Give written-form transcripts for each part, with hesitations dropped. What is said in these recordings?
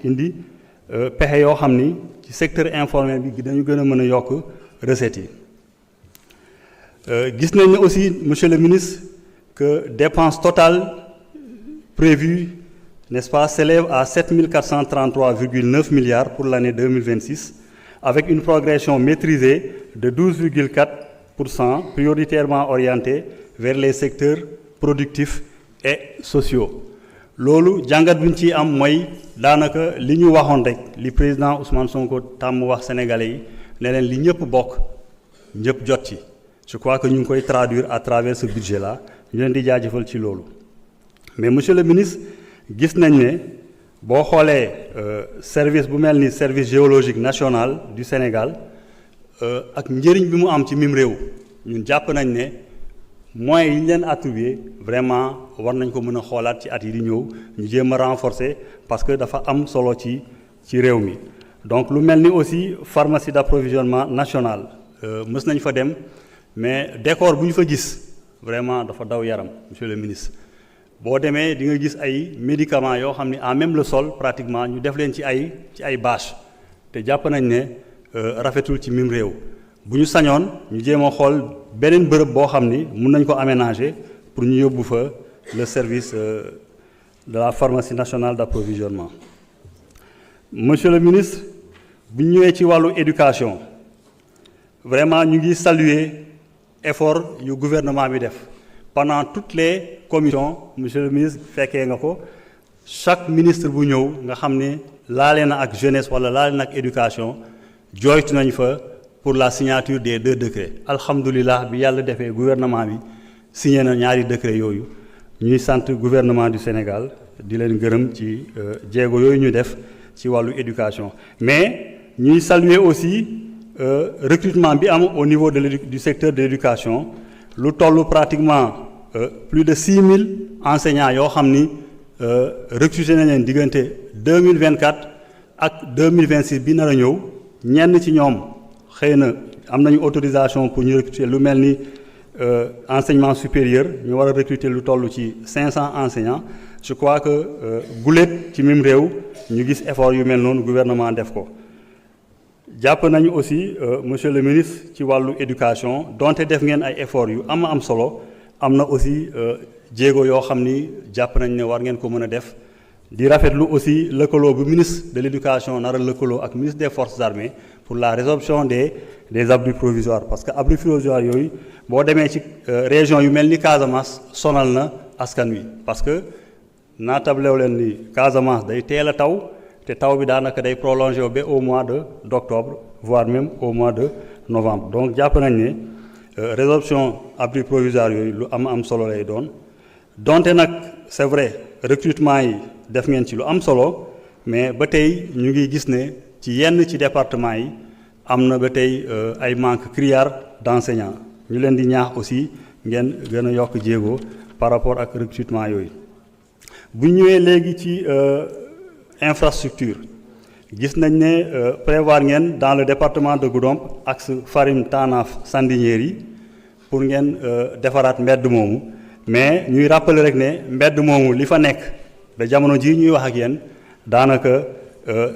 indi pexe yoo xam ni ci secteur informel bi dañu gën a mën a yokk recettes yi gis nañ ne aussi monsieur le ministre que dépense totale prévue n'est-ce pas s'élève à 7 433,9 milliards pour l'année 2026 avec une progression maîtrisée de 12,4% prioritairement orientée vers les secteurs productifs et sociaux loolu jàngat bi ñu ciy am mooy daanaka li ñu waxoon rek li président Ousmane Sonko tàmm wax sénégalais yi ne leen li ñëpp bokk ñëpp jot ci je crois que ñu ngi koy traduire à travers ce budget là ñu leen di jaajëfal ci loolu mais monsieur le ministre gis nañ ne boo xoolee service bu mel ni service géologique national du Sénégal ak njëriñ bi mu am ci mim réew ñun jàpp nañ ne moyens yi ñu leen attribué vraiment war nañ ko mën a xoolaat ci at yi di ñëw ñu jéem a renforcer parce que dafa am solo ci réew mi donc lu mel ni aussi pharmacie d'approvisionnement nationale mës nañ fa dem mais décor bu ñu fa gis vraiment dafa daw yaram monsieur le ministre boo demee di nga gis ay médicaments yoo xam ne en même le sol pratiquement ñu def leen ci ay bâche te jàpp nañ ne rafetul ci mim réew bu ñu sañoon ñu jéem a xool beneen bërëb boo xam ni mun nañ ko aménager pour ñu yóbbu fa le service de la pharmacie nationale d'approvisionnement monsieur le ministre bu ñu ñëwee ci wàllu éducation vraiment ñu ngi saluer effort yu gouvernement bi def pendant toutes les commissions monsieur le ministre fekkee nga ko chaque ministre bu ñëw nga xam ne laale na ak jeunesse wala laale na ak éducation jooytu nañ fa pour la signature des 2 décrets alhamdulilah bi yàlla defee gouvernement bi signé na ñaari décrets yooyu ñuy sant gouvernement du Sénégal di leen gërëm ci jéego yooyu ñu def ci wàllu éducation mais ñuy saluer aussi recrutement bi am au niveau du secteur de l'éducation lu toll pratiquement plus de 6 000 enseignants yoo xam ni recruté nañ leen diggante 2024 ak 2026 bi nar a ñëw ñenn ci ñoom xëy na am nañu autorisation pour ñu recruter lu mel ni enseignement supérieur ñu war a recruter lu toll ci 500 enseignants je crois que guléet ci même réew ñu gis effort yu mel noonu gouvernement def ko jàpp nañu aussi monsieur le ministre ci wàllu éducation donte def ngeen ay efforts yu am solo am na aussi jéego yoo xam ni jàpp nañ ne war ngeen ko mën a def di rafetlu aussi lëkkaloo bu ministre de l'éducation nar a lëkkaloo ak ministre des forces armées pour la résorption des abris provisoires parce que abris provisoires yooyu boo demee ci région yu mel ni Casamance sonal na askan wi parce que naattablew leen ni Casamance day teel a taw te taw bi daanaka day prolongé ba au mois d'octobre voire même au mois de novembre donc jàpp nañ ne résorption abris provisoires yooyu lu am solo lay doon donte nag c'est vrai recrutement yi def ngeen ci lu am solo mais ba tey ñu ngi gis ne ci yenn ci département yi am na ba tey ay manque criard d'enseignants ñu leen di ñaax aussi ngeen gën a yokk jéego par rapport ak recrutement yooyu bu ñëwee léegi ci infrastructure gis nañ ne prévoir ngeen dans le département de Goudomp axe Farim Tanaf Sandiniéry pour ngeen defaraat mbedd moomu mais ñuy rappeler rek ne mbedd moomu li fa nekk ba jamono ji ñuy wax ak yéen daanaka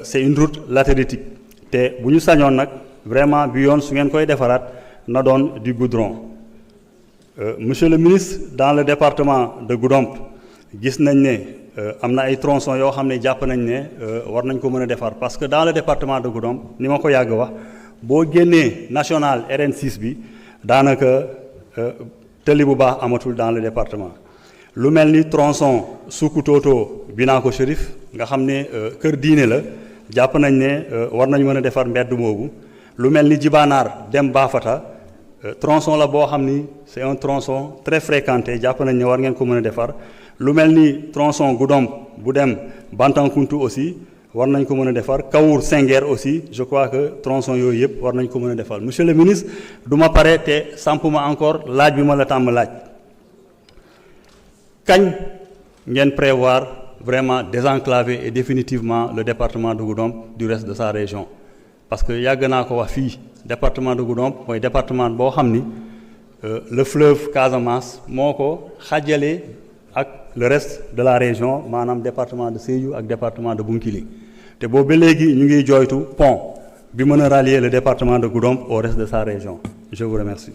c'est une route latéritique te bu ñu sañoon nag vraiment bi yoon su ngeen koy defaraat na doon du goudron monsieur le ministre dans le département de Goudomp gis nañ ne am na ay tronçons yoo xam ne jàpp nañ ne war nañ ko mën a defar parce que dans le département de Goudomp ni ma ko yàgg wax boo génnee national RN6 bi daanaka tëli bu baax amatul dans le département lu mel ni tronçon Sukutoto Binako Chérif nga xam ne kër diine la jàpp nañ ne war nañ mën a defar mbedd moobu lu mel ni Jibanaar dem Bafata tronçon la boo xam ni c'est un tronçon très fréquenté jàpp nañ ne war ngeen ko mën a defar lu mel ni tronçon Goudomp bu dem Bantankountou aussi war nañ ko mën a defar Kawour Senghor aussi je crois que tronçon yooyu yëpp war nañ ko mën a defar monsieur le ministre du ma pare te sampuma encore laaj bi ma la tàmm laaj kañ ngeen prévoir vraiment désenclaver et définitivement le département de Goudomp du reste de sa région parce que yàgg naa ko wax fii département de Goudomp mooy département boo xam ni le fleuve Casamance moo ko xàjjale ak le reste de la région maanaam département de Sédhiou ak département de Bounkiling te boobu ba léegi ñu ngi jooytu pont bi mën a rallier le département de Goudomp au reste de sa région. Je vous remercie.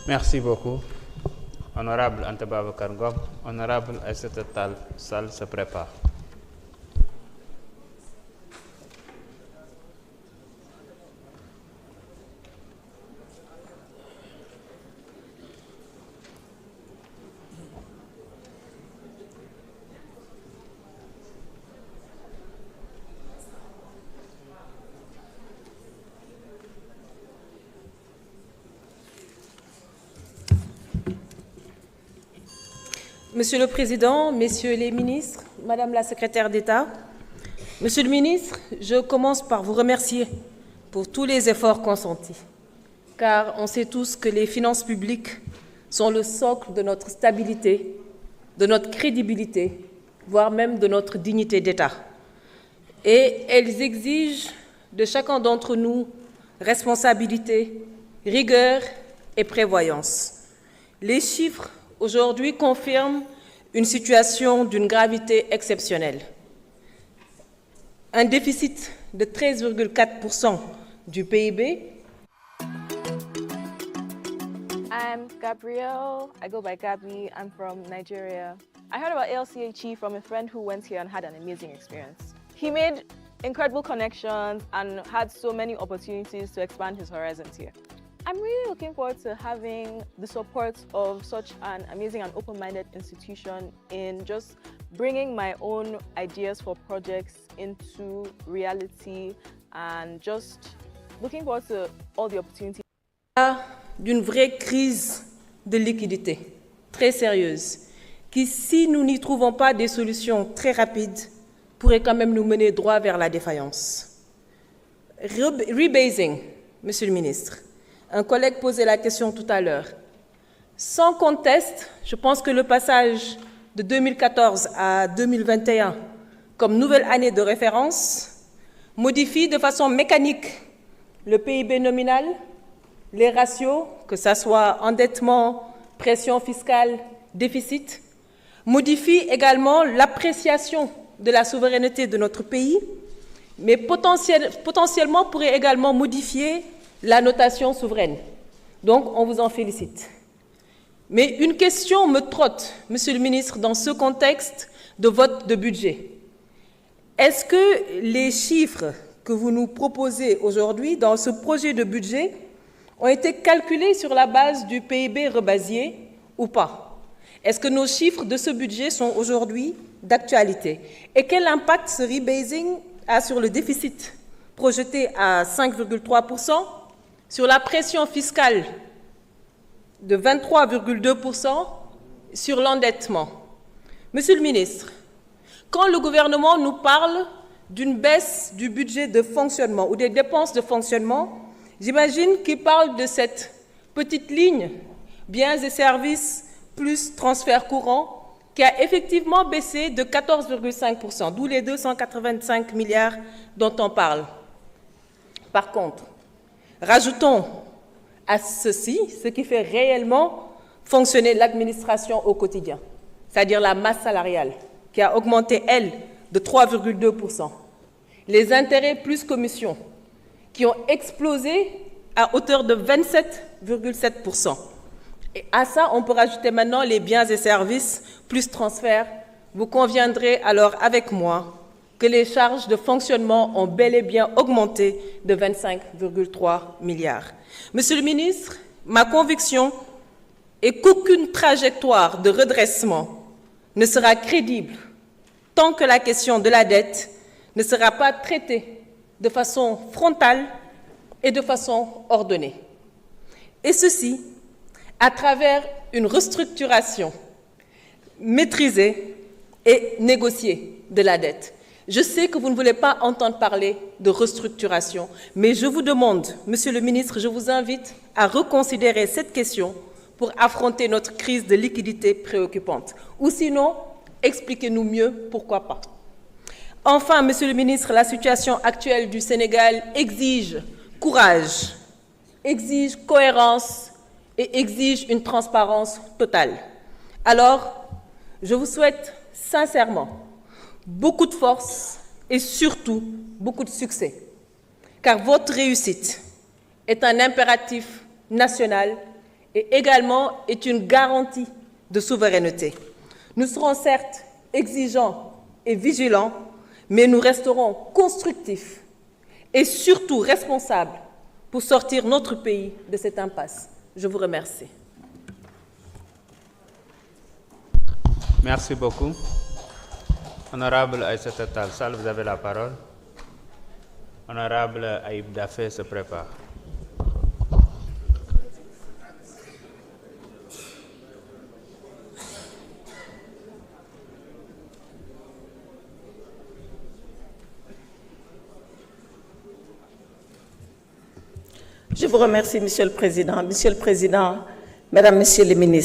Merci beaucoup. Honorable Anta Babacar Ngom, honorable Aïssata Tall Sall se prépare. Monsieur le Président, Messieurs les ministres, Madame la Secrétaire d'État, Monsieur le ministre, je commence par vous remercier pour tous les efforts consentis, car on sait tous que les finances publiques sont le socle de notre stabilité, de notre crédibilité, voire même de notre dignité d'État. Et elles exigent de chacun d'entre nous responsabilité, rigueur et prévoyance. Les chiffres aujourd'hui confirme une situation d'une gravité exceptionnelle. Un déficit de 13,4% du PIB. I'm Gabrielle. I go by Gabi. I'm from Nigeria. I heard about ALCHE from a friend who went here and had an amazing experience. He made incredible connections and had so many opportunities to expand his horizons here. I'm really looking forward to having the support of such an amazing and open-minded institution in just bringing my own ideas for projects into reality and just looking forward to all the opportunities. D'une vraie crise de liquidité très sérieuse qui, si nous n'y trouvons pas des solutions très rapides, pourrait quand même nous mener droit vers la défaillance. Rebasing, Monsieur le ministre. Un collègue posait la question tout à l'heure. Sans conteste, je pense que le passage de 2014 à 2021 comme nouvelle année de référence modifie de façon mécanique le PIB nominal, les ratios, que ce soit endettement, pression fiscale, déficit, modifie également l'appréciation de la souveraineté de notre pays, mais potentiellement pourrait également modifier la notation souveraine. Donc, on vous en félicite. Mais une question me trotte, Monsieur le ministre, dans ce contexte de vote de budget. Est-ce que les chiffres que vous nous proposez aujourd'hui dans ce projet de budget ont été calculés sur la base du PIB rebasier ou pas? Est-ce que nos chiffres de ce budget sont aujourd'hui d'actualité? Et quel impact ce rebasing a sur le déficit projeté à 5,3%, sur la pression fiscale de 23,2%, sur l'endettement? Monsieur le ministre, quand le gouvernement nous parle d'une baisse du budget de fonctionnement ou des dépenses de fonctionnement, j'imagine qu'il parle de cette petite ligne, biens et services plus transferts courants, qui a effectivement baissé de 14,5%, d'où les 285 milliards dont on parle. Par contre, rajoutons à ceci ce qui fait réellement fonctionner l'administration au quotidien, c'est-à-dire la masse salariale, qui a augmenté, elle, de 3,2%. Les intérêts plus commissions, qui ont explosé à hauteur de 27,7%. Et à ça, on peut rajouter maintenant les biens et services plus transferts. Vous conviendrez alors avec moi que les charges de fonctionnement ont bel et bien augmenté de 25,3 milliards. Monsieur le ministre, ma conviction est qu'aucune trajectoire de redressement ne sera crédible tant que la question de la dette ne sera pas traitée de façon frontale et de façon ordonnée. Et ceci à travers une restructuration maîtrisée et négociée de la dette. Je sais que vous ne voulez pas entendre parler de restructuration, mais je vous demande, Monsieur le ministre, je vous invite à reconsidérer cette question pour affronter notre crise de liquidité préoccupante. Ou sinon, expliquez-nous mieux pourquoi pas. Enfin, Monsieur le ministre, la situation actuelle du Sénégal exige courage, exige cohérence et exige une transparence totale. Alors, je vous souhaite sincèrement beaucoup de force et surtout beaucoup de succès, car votre réussite est un impératif national et également est une garantie de souveraineté. Nous serons certes exigeants et vigilants, mais nous resterons constructifs et surtout responsables pour sortir notre pays de cette impasse. Je vous remercie. Merci beaucoup. Honorable Aïssata Tall Sall, vous avez la parole. Honorable Aïb Daffé se prépare. Je vous remercie, Monsieur le Président. Monsieur le Président, Mesdames, Messieurs les ministres.